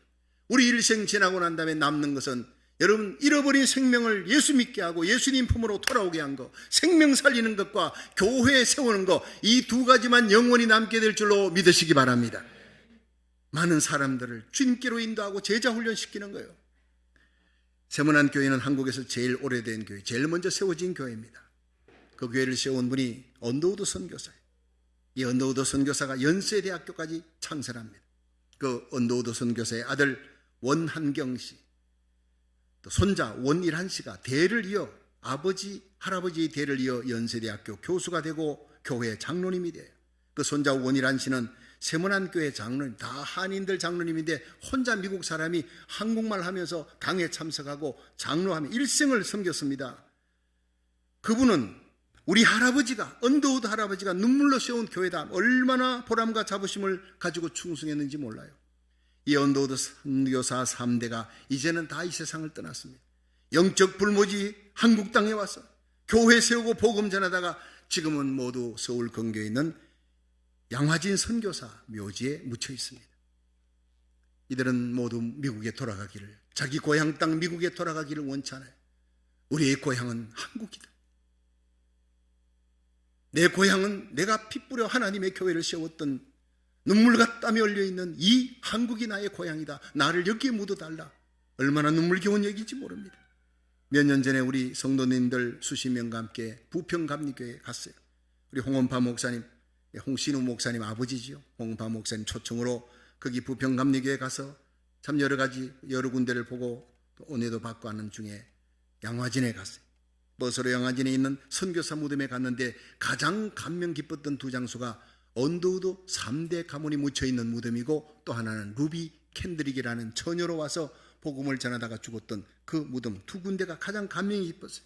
우리 일생 지나고 난 다음에 남는 것은 여러분, 잃어버린 생명을 예수 믿게 하고 예수님 품으로 돌아오게 한 것, 생명 살리는 것과 교회 세우는 것, 이 두 가지만 영원히 남게 될 줄로 믿으시기 바랍니다. 많은 사람들을 주님께로 인도하고 제자 훈련시키는 거예요. 세문안 교회는 한국에서 제일 오래된 교회, 제일 먼저 세워진 교회입니다. 그 교회를 세운 분이 언더우드 선교사예요. 이 언더우드 선교사가 연세대학교까지 창설합니다. 그 언더우드 선교사의 아들 원한경 씨, 또 손자 원일한 씨가 대를 이어 아버지, 할아버지의 대를 이어 연세대학교 교수가 되고 교회 장로님이 돼요. 그 손자 원일한 씨는 세문안교회 장로님, 다 한인들 장로님인데 혼자 미국 사람이 한국말 하면서 강에 참석하고 장로하며 일생을 섬겼습니다. 그분은 우리 할아버지가, 언더우드 할아버지가 눈물로 세운 교회다, 얼마나 보람과 자부심을 가지고 충성했는지 몰라요. 이 언더우드 선교사 3대가 이제는 다 이 세상을 떠났습니다. 영적 불모지 한국 땅에 와서 교회 세우고 복음 전하다가 지금은 모두 서울 근교에 있는 양화진 선교사 묘지에 묻혀 있습니다. 이들은 모두 미국에 돌아가기를, 자기 고향 땅 미국에 돌아가기를 원치 않아요. 우리의 고향은 한국이다. 내 고향은 내가 피 뿌려 하나님의 교회를 세웠던 눈물과 땀이 흘려있는 이 한국이 나의 고향이다. 나를 여기에 묻어달라. 얼마나 눈물겨운 얘기인지 모릅니다. 몇 년 전에 우리 성도님들 수십 명과 함께 부평감리교회에 갔어요. 우리 홍원파 목사님, 홍신우 목사님 아버지지요. 홍원파 목사님 초청으로 거기 부평감리교회에 가서 참 여러 군데를 보고 은혜도 받고 하는 중에 양화진에 갔어요. 버스로 양화진에 있는 선교사 무덤에 갔는데 가장 감명 깊었던 두 장소가 언더우드 3대 가문이 묻혀있는 무덤이고 또 하나는 루비 캔드릭이라는 처녀로 와서 복음을 전하다가 죽었던 그 무덤, 두 군데가 가장 감명이 깊었어요.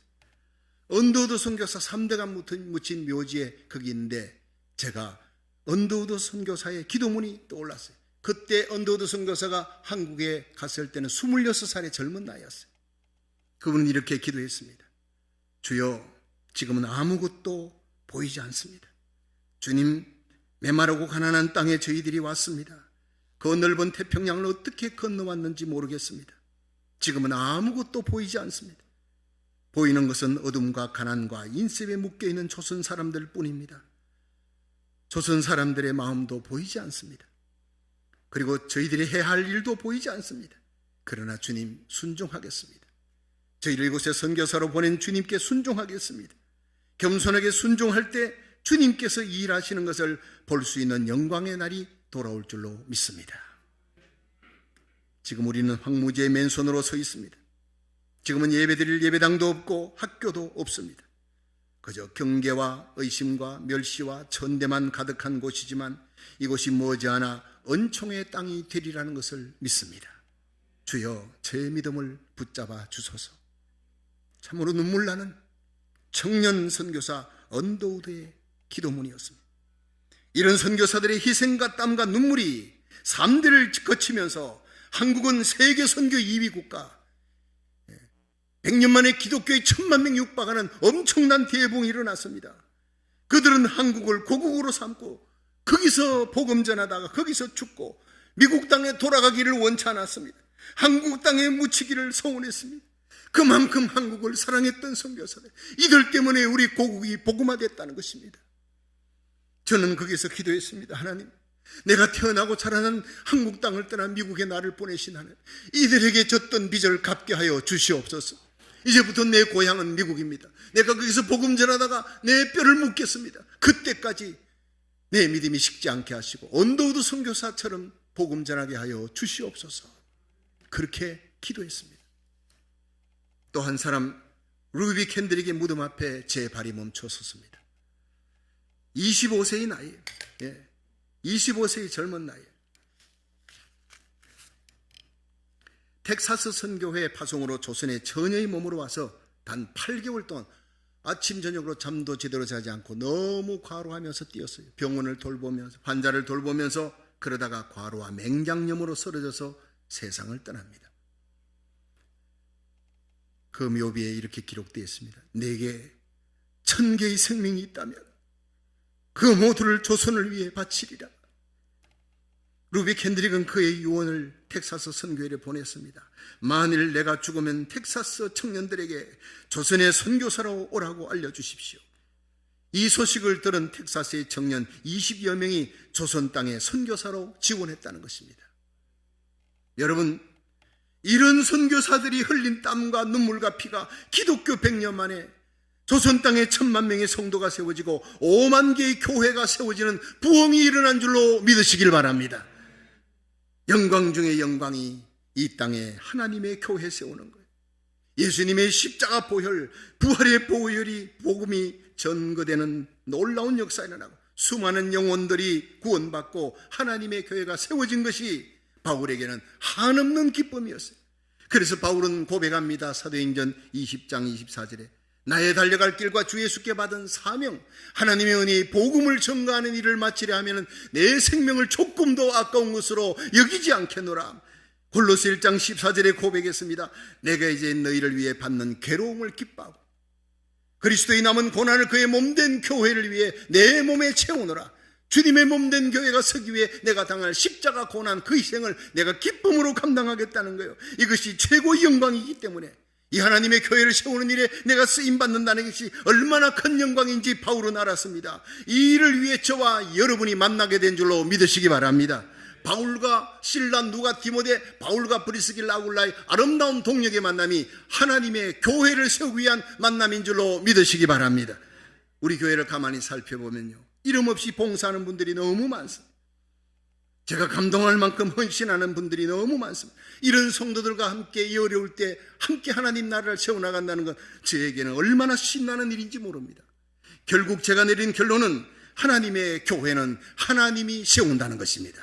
언더우드 선교사 3대가 묻힌 묘지에 거기 있는데 제가 언더우드 선교사의 기도문이 떠올랐어요. 그때 언더우드 선교사가 한국에 갔을 때는 26살의 젊은 나이였어요. 그분은 이렇게 기도했습니다. 주여, 지금은 아무것도 보이지 않습니다. 주님, 메마르고 가난한 땅에 저희들이 왔습니다. 그 넓은 태평양을 어떻게 건너왔는지 모르겠습니다. 지금은 아무것도 보이지 않습니다. 보이는 것은 어둠과 가난과 인습에 묶여있는 조선 사람들 뿐입니다. 조선 사람들의 마음도 보이지 않습니다. 그리고 저희들이 해야 할 일도 보이지 않습니다. 그러나 주님, 순종하겠습니다. 저희를 이곳에 선교사로 보낸 주님께 순종하겠습니다. 겸손하게 순종할 때 주님께서 일하시는 것을 볼 수 있는 영광의 날이 돌아올 줄로 믿습니다. 지금 우리는 황무지의 맨손으로 서 있습니다. 지금은 예배드릴 예배당도 없고 학교도 없습니다. 그저 경계와 의심과 멸시와 천대만 가득한 곳이지만 이곳이 머지않아 은총의 땅이 되리라는 것을 믿습니다. 주여, 제 믿음을 붙잡아 주소서. 참으로 눈물나는 청년 선교사 언더우드의 기도문이었습니다. 이런 선교사들의 희생과 땀과 눈물이 3대를 거치면서 한국은 세계 선교 2위 국가, 100년 만에 기독교의 1000만 명 육박하는 엄청난 대붕이 일어났습니다. 그들은 한국을 고국으로 삼고 거기서 복음 전하다가 거기서 죽고 미국 땅에 돌아가기를 원치 않았습니다. 한국 땅에 묻히기를 소원했습니다. 그만큼 한국을 사랑했던 선교사들, 이들 때문에 우리 고국이 복음화됐다는 것입니다. 저는 거기서 기도했습니다. 하나님, 내가 태어나고 자라난 한국 땅을 떠나 미국에 나를 보내신 하나님, 이들에게 졌던 빚을 갚게 하여 주시옵소서. 이제부터 내 고향은 미국입니다. 내가 거기서 복음 전하다가 내 뼈를 묻겠습니다. 그때까지 내 믿음이 식지 않게 하시고 언더우드 선교사처럼 복음 전하게 하여 주시옵소서. 그렇게 기도했습니다. 또 한 사람, 루비 캔드릭의 무덤 앞에 제 발이 멈춰 섰습니다. 25세의 나이에요. 25세의 젊은 나이에요. 텍사스 선교회 파송으로 조선에 전혀의 몸으로 와서 단 8개월 동안 아침 저녁으로 잠도 제대로 자지 않고 너무 과로하면서 뛰었어요. 병원을 돌보면서, 환자를 돌보면서, 그러다가 과로와 맹장염으로 쓰러져서 세상을 떠납니다. 그 묘비에 이렇게 기록되어 있습니다. 내게 1000개의 생명이 있다면 그 모두를 조선을 위해 바치리라. 루비 켄드릭은 그의 유언을 텍사스 선교회에 보냈습니다. 만일 내가 죽으면 텍사스 청년들에게 조선의 선교사로 오라고 알려주십시오. 이 소식을 들은 텍사스의 청년 20여 명이 조선 땅에 선교사로 지원했다는 것입니다. 여러분, 이런 선교사들이 흘린 땀과 눈물과 피가 기독교 100년 만에 조선 땅에 1000만 명의 성도가 세워지고 5만 개의 교회가 세워지는 부흥이 일어난 줄로 믿으시길 바랍니다. 영광 중에 영광이 이 땅에 하나님의 교회 세우는 거예요. 예수님의 십자가 보혈, 부활의 보혈이 복음이 전거되는 놀라운 역사가 일어나고 수많은 영혼들이 구원받고 하나님의 교회가 세워진 것이 바울에게는 한없는 기쁨이었어요. 그래서 바울은 고백합니다. 사도행전 20장 24절에 나의 달려갈 길과 주 예수께 받은 사명, 하나님의 은혜의 복음을 전가하는 일을 마치려 하면 내 생명을 조금도 아까운 것으로 여기지 않겠노라. 골로새 1장 14절에 고백했습니다. 내가 이제 너희를 위해 받는 괴로움을 기뻐하고 그리스도의 남은 고난을 그의 몸된 교회를 위해 내 몸에 채우노라. 주님의 몸된 교회가 서기 위해 내가 당할 십자가 고난 그 희생을 내가 기쁨으로 감당하겠다는 거예요. 이것이 최고의 영광이기 때문에 이 하나님의 교회를 세우는 일에 내가 쓰임받는다는 것이 얼마나 큰 영광인지 바울은 알았습니다. 이 일을 위해 저와 여러분이 만나게 된 줄로 믿으시기 바랍니다. 바울과 실라, 누가, 디모데, 바울과 브리스길라, 아굴라의 아름다운 동역의 만남이 하나님의 교회를 세우기 위한 만남인 줄로 믿으시기 바랍니다. 우리 교회를 가만히 살펴보면요, 이름 없이 봉사하는 분들이 너무 많습니다. 제가 감동할 만큼 헌신하는 분들이 너무 많습니다. 이런 성도들과 함께 이 어려울 때 함께 하나님 나라를 세워나간다는 건 저에게는 얼마나 신나는 일인지 모릅니다. 결국 제가 내린 결론은 하나님의 교회는 하나님이 세운다는 것입니다.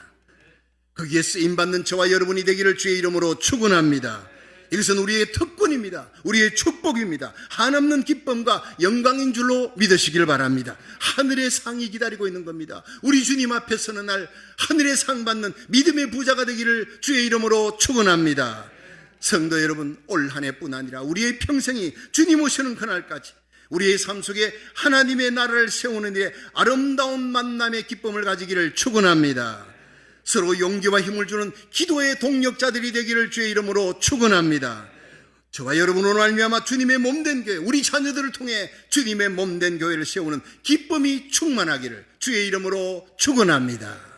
거기에 쓰임받는 저와 여러분이 되기를 주의 이름으로 축원합니다. 이것은 우리의 특권입니다. 우리의 축복입니다. 한없는 기쁨과 영광인 줄로 믿으시길 바랍니다. 하늘의 상이 기다리고 있는 겁니다. 우리 주님 앞에 서는 날 하늘의 상 받는 믿음의 부자가 되기를 주의 이름으로 축원합니다. 성도 여러분, 올 한 해뿐 아니라 우리의 평생이 주님 오시는 그날까지 우리의 삶 속에 하나님의 나라를 세우는 일에 아름다운 만남의 기쁨을 가지기를 축원합니다. 서로 용기와 힘을 주는 기도의 동력자들이 되기를 주의 이름으로 축원합니다. 저와 여러분으로 말미암아 주님의 몸된 교회, 우리 자녀들을 통해 주님의 몸된 교회를 세우는 기쁨이 충만하기를 주의 이름으로 축원합니다.